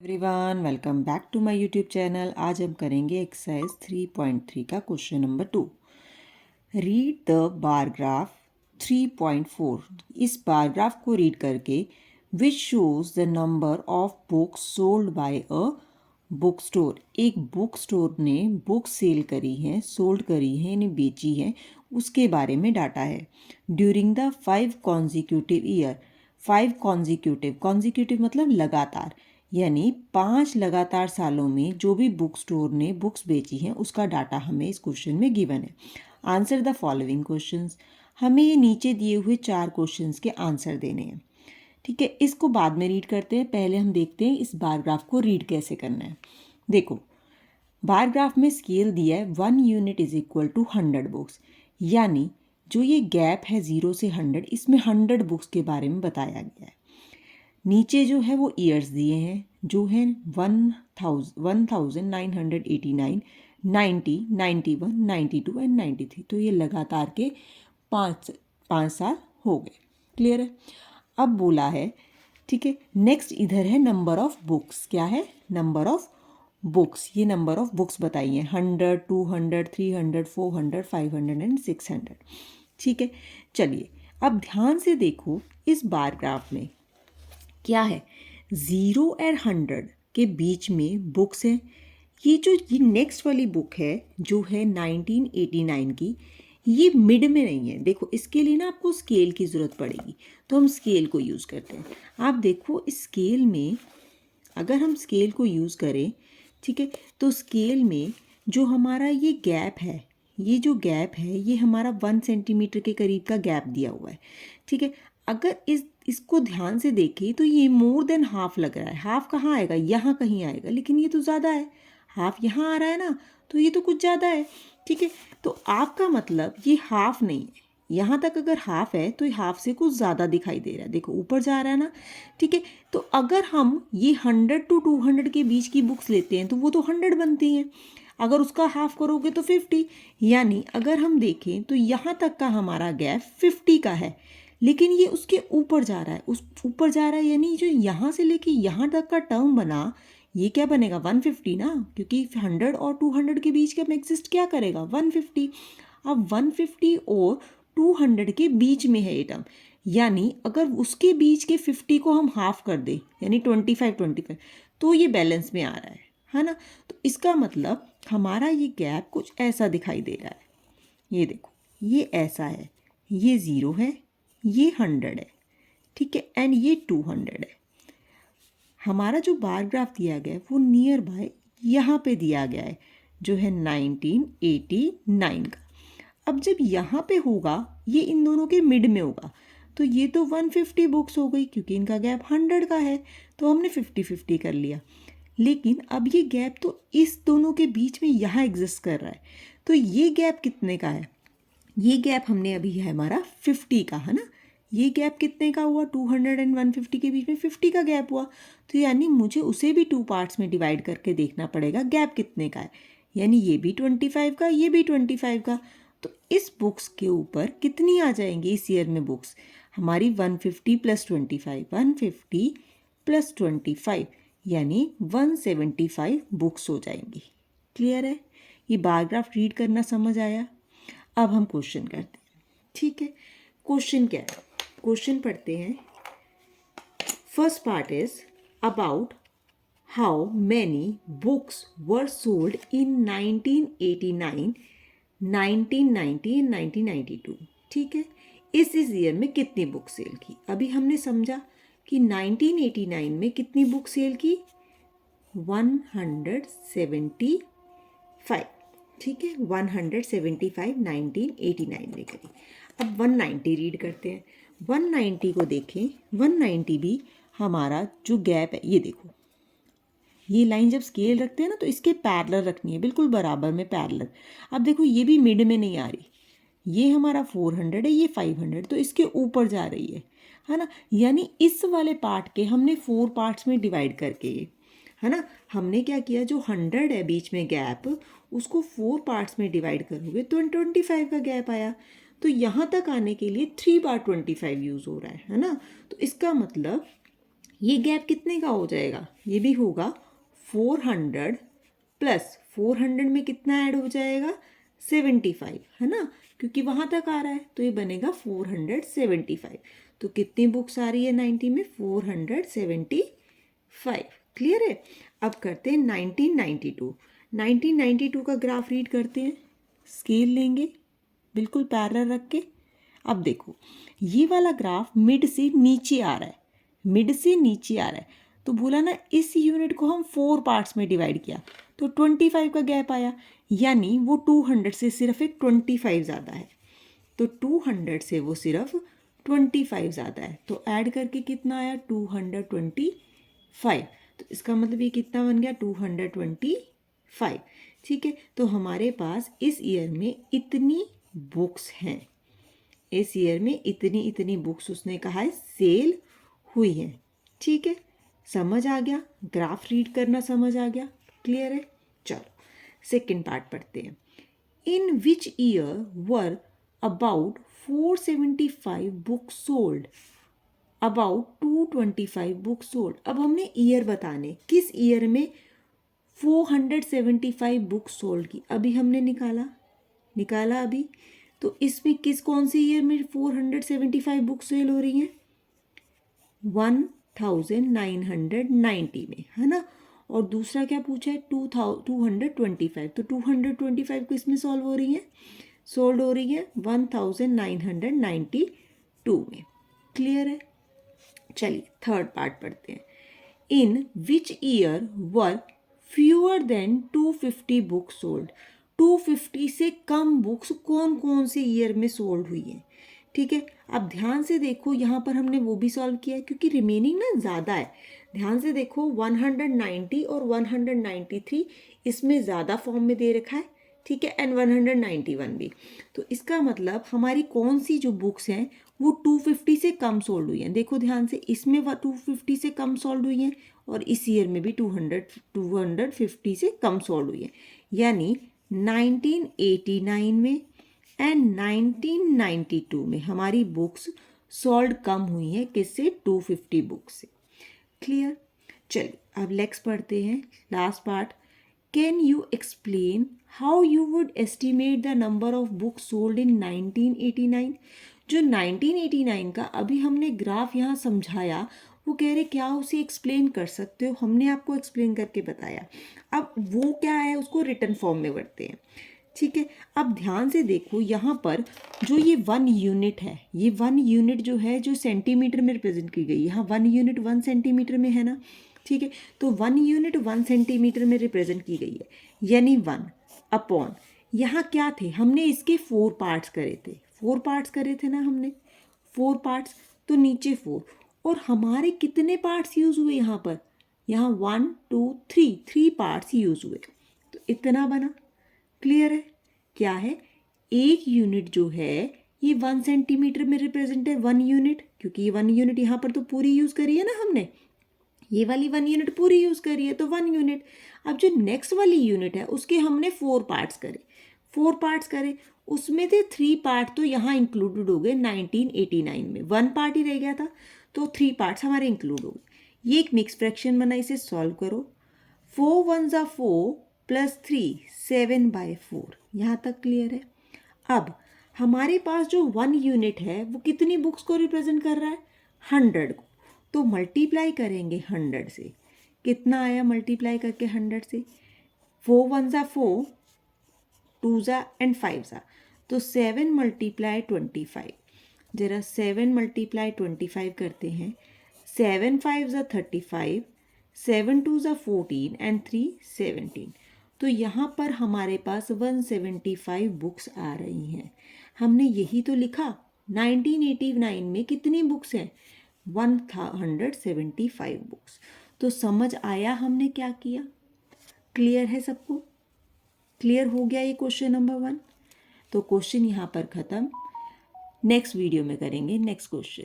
Everyone welcome back to my YouTube channel. आज हम करेंगे एक्सरसाइज 3.3 का question number 2। Read the bar graph 3.4। इस बार ग्राफ को रीड करके which shows the number of books sold by a book store. एक book store ने book sell करी है, सोल्ड करी है, यानी बेची है, उसके बारे में डाटा है। During the 5 consecutive year. 5 consecutive मतलब लगातार, यानी 5 लगातार सालों में जो भी बुक स्टोर ने बुक्स बेची हैं उसका डाटा हमें इस क्वेश्चन में गिवन है। Answer the following questions. हमें ये नीचे दिए हुए 4 क्वेश्चंस के आंसर देने हैं। ठीक है, इसको बाद में रीड करते हैं, पहले हम देखते हैं इस बार ग्राफ को रीड कैसे करना है। देखो, बार ग्राफ में स्केल दिया है 1 unit is equal to 100 books, यानी जो ये गैप है 0 से 100, इसमें 100 बुक्स के बारे में बताया गया है। नीचे जो है वो ईयर्स दिए हैं, जो है 1989, 90, 91, 92 एंड 93। तो ये लगातार के पाँच साल हो गए। क्लियर है। अब बोला है, ठीक है, नेक्स्ट इधर है नंबर ऑफ बुक्स। क्या है? Number of books. ये नंबर ऑफ बुक्स बताइए 100, 200, 300, 400, 500 एंड 600। ठीक है, चलिए अब ध्यान से देखो, इस बार ग्राफ में क्या है, 0 और 100 के बीच में बुक्स हैं। ये नेक्स्ट वाली बुक है जो है 1989 की, ये मिड में नहीं है। देखो, इसके लिए ना आपको स्केल की ज़रूरत पड़ेगी, तो हम स्केल को यूज़ करते हैं। आप देखो, इस स्केल में अगर हम स्केल को यूज़ करें, ठीक है, तो स्केल में जो हमारा ये गैप है, ये जो गैप है ये हमारा 1 सेंटीमीटर के करीब का गैप दिया हुआ है। ठीक है, अगर इसको ध्यान से देखें तो ये मोर देन हाफ लग रहा है। हाफ कहाँ आएगा? यहाँ कहीं आएगा, लेकिन ये तो ज़्यादा है। हाफ यहाँ आ रहा है ना, तो ये तो कुछ ज़्यादा है। ठीक है, तो आपका मतलब ये हाफ नहीं है। यहाँ तक अगर हाफ है तो ये हाफ से कुछ ज़्यादा दिखाई दे रहा है। देखो, ऊपर जा रहा है ना। ठीक है, तो अगर हम ये 100 to 200 के बीच की बुक्स लेते हैं तो वो तो 100 बनती हैं। अगर उसका हाफ करोगे तो 50, यानी अगर हम देखें तो यहाँ तक का हमारा गैप 50 का है, लेकिन ये उसके ऊपर जा रहा है, उस ऊपर जा रहा है, यानी जो यहाँ से लेके यहाँ तक का टर्म बना, ये क्या बनेगा? 150 ना, क्योंकि 100 और 200 के बीच का एग्जिस्ट क्या करेगा? 150। अब 150 और 200 के बीच में है ये टर्म, यानी अगर उसके बीच के 50 को हम हाफ कर दें, यानी 25, तो ये बैलेंस में आ रहा है ना। तो इसका मतलब हमारा ये गैप कुछ ऐसा दिखाई दे रहा है। ये देखो, ये ऐसा है, ये 0 है, ये 100 है, ठीक है, एंड ये 200 है। हमारा जो बार ग्राफ दिया गया है वो नियर बाय यहाँ पे दिया गया है, जो है 1989 का। अब जब यहाँ पे होगा, ये इन दोनों के मिड में होगा, तो ये तो 150 बुक्स हो गई, क्योंकि इनका गैप 100 का है, तो हमने 50-50 कर लिया। लेकिन अब ये गैप तो इस दोनों के बीच में यहाँ एग्जिस्ट कर रहा है, तो ये गैप कितने का है? ये गैप हमने अभी है हमारा 50 का, है ना। ये गैप कितने का हुआ? 200 एंड 150 के बीच में 50 का गैप हुआ, तो यानी मुझे उसे भी 2 पार्ट्स में डिवाइड करके देखना पड़ेगा गैप कितने का है, यानी ये भी 25 का, ये भी 25 का। तो इस बुक्स के ऊपर कितनी आ जाएंगी इस ईयर में बुक्स? हमारी 150 + 25, 150 + 25, यानी 175 बुक्स हो जाएंगी। क्लियर है? ये बार ग्राफ रीड करना समझ आया? अब हम क्वेश्चन करते हैं। ठीक है, क्वेश्चन क्या है? क्वेश्चन पढ़ते हैं। First part is about how many books were sold in 1989, 1990 and 1992। ठीक है, इस ईयर में कितनी बुक सेल की? अभी हमने समझा कि 1989 में कितनी बुक सेल की? 175। ठीक है, 175 1989 में करी। अब 190 रीड करते हैं। 190 को देखें, 190 भी हमारा जो गैप है, ये देखो, ये लाइन जब स्केल रखते हैं ना तो इसके पैरेलल रखनी है, बिल्कुल बराबर में पैरेलल। अब देखो, ये भी मिड में नहीं आ रही, ये हमारा 400 है, ये 500, तो इसके ऊपर जा रही है ना। यानी इस वाले पार्ट के हमने 4 पार्ट्स में डिवाइड करके, है ना, हमने क्या किया, जो 100 है बीच में गैप, उसको 4 पार्ट्स में डिवाइड करोगे तो 25 का गैप आया। तो यहाँ तक आने के लिए 3 बार 25 यूज़ हो रहा है ना। तो इसका मतलब ये गैप कितने का हो जाएगा, ये भी होगा 400 प्लस 400 में कितना ऐड हो जाएगा 75, है ना, क्योंकि वहाँ तक आ रहा है तो ये बनेगा 475। तो कितनी बुक्स आ रही है 90 में 475। क्लियर है। अब करते हैं 1992। 1992 का ग्राफ रीड करते हैं। स्केल लेंगे बिल्कुल पैरेलल रख के। अब देखो ये वाला ग्राफ मिड से नीचे आ रहा है, मिड से नीचे आ रहा है, तो बोला ना इस यूनिट को हम 4 पार्ट्स में डिवाइड किया तो 25 का गैप आया, यानी वो 200 से सिर्फ एक 25 ज़्यादा है। तो 200 से वो सिर्फ 25 ज़्यादा है, तो ऐड करके कितना आया 225। तो इसका मतलब ये कितना बन गया 225। ठीक है, तो हमारे पास इस ईयर में इतनी बुक्स हैं, इस ईयर में इतनी इतनी बुक्स उसने कहा है सेल हुई हैं। ठीक है, समझ आ गया, ग्राफ रीड करना समझ आ गया, क्लियर है। चलो सेकंड पार्ट पढ़ते हैं। In which year were about 475 books sold, about 225 books sold. अब हमने ईयर बताने, किस ईयर में 475 बुक्स सोल्ड की, अभी हमने निकाला अभी। तो इसमें कौन सी ईयर में 475 बुक्स सेल हो रही हैं 1990 में, है ना। और दूसरा क्या पूछा है 225, तो 225 को इसमें सोल्ड हो रही है 1992 में। क्लियर है। चलिए थर्ड पार्ट पढ़ते हैं। In which year were fewer than 250 books sold. 250 से कम बुक्स कौन कौन से ईयर में सोल्ड हुई है। ठीक है, अब ध्यान से देखो यहाँ पर हमने वो भी सॉल्व किया है क्योंकि रिमेनिंग ना ज़्यादा है। ध्यान से देखो 190 और 193 इसमें ज़्यादा फॉर्म में दे रखा है। ठीक है, एंड 191 भी। तो इसका मतलब हमारी कौन सी जो बुक्स हैं वो 250 से कम सोल्ड हुई हैं। देखो ध्यान से, इसमें 250 से कम सोल्ड हुई हैं और इस ईयर में भी 250 से कम सोल्ड हुई है, यानी 1989 में एंड 1992 में हमारी बुक्स सोल्ड कम हुई हैं, किससे 250 बुक्स से। क्लियर। चलिए अब नेक्स्ट पढ़ते हैं last part. Can you explain how you would estimate the number of books sold in 1989। जो 1989 का अभी हमने ग्राफ यहाँ समझाया, वो कह रहे क्या उसे एक्सप्लेन कर सकते हो, हमने आपको एक्सप्लेन करके बताया। अब वो क्या है उसको रिटन फॉर्म में बढ़ते हैं। ठीक है, अब ध्यान से देखो यहाँ पर जो ये 1 यूनिट है, ये 1 यूनिट जो है जो सेंटीमीटर में रिप्रेजेंट की गई, यहाँ 1 यूनिट 1 सेंटीमीटर में है ना। ठीक है, तो 1 यूनिट 1 सेंटीमीटर में रिप्रेजेंट की गई है, यानी 1 अपॉन, यहाँ क्या थे, हमने इसके 4 पार्ट्स करे थे, 4 पार्ट्स करे थे ना हमने, 4 पार्ट्स, तो नीचे 4, और हमारे कितने पार्ट्स यूज़ हुए यहाँ पर, यहाँ 1 2 3 पार्ट्स यूज़ हुए, तो इतना बना। क्लियर है। क्या है, एक यूनिट जो है ये 1 सेंटीमीटर में रिप्रेजेंट है, 1 यूनिट, क्योंकि ये 1 यूनिट यहाँ पर तो पूरी यूज़ करी है ना हमने, ये वाली 1 यूनिट पूरी यूज़ करी है तो 1 यूनिट। अब जो नेक्स्ट वाली यूनिट है उसके हमने 4 पार्ट्स करे, 4 पार्ट्स करे, उसमें से 3 पार्ट तो यहाँ इंक्लूडेड हो गए 1989 में, 1 पार्ट ही रह गया था, तो 3 पार्ट्स हमारे इंक्लूड हो गए। ये एक मिक्स फ्रैक्शन बना, इसे सॉल्व करो। 4 1 ज़ा 4 प्लस 3 7/4, यहाँ तक क्लियर है। अब हमारे पास जो 1 यूनिट है वो कितनी बुक्स को रिप्रेजेंट कर रहा है 100 को, तो मल्टीप्लाई करेंगे 100 से, कितना आया मल्टीप्लाई करके 100 से, 4 1 ज़ा 4 2 ज़ा एंड 5 ज़ा, तो 7 × 25, जरा 7 × 25 करते हैं, 7 5 ज़ा 35, 7 2 ज़ा 14 एंड 3 17, तो यहाँ पर हमारे पास 175 बुक्स आ रही हैं। हमने यही तो लिखा, 1989 में कितनी बुक्स हैं 175 बुक्स। तो समझ आया हमने क्या किया, क्लियर है सबको, क्लियर हो गया ये क्वेश्चन नंबर 1। तो क्वेश्चन यहाँ पर ख़त्म, नेक्स्ट वीडियो में करेंगे नेक्स्ट क्वेश्चन।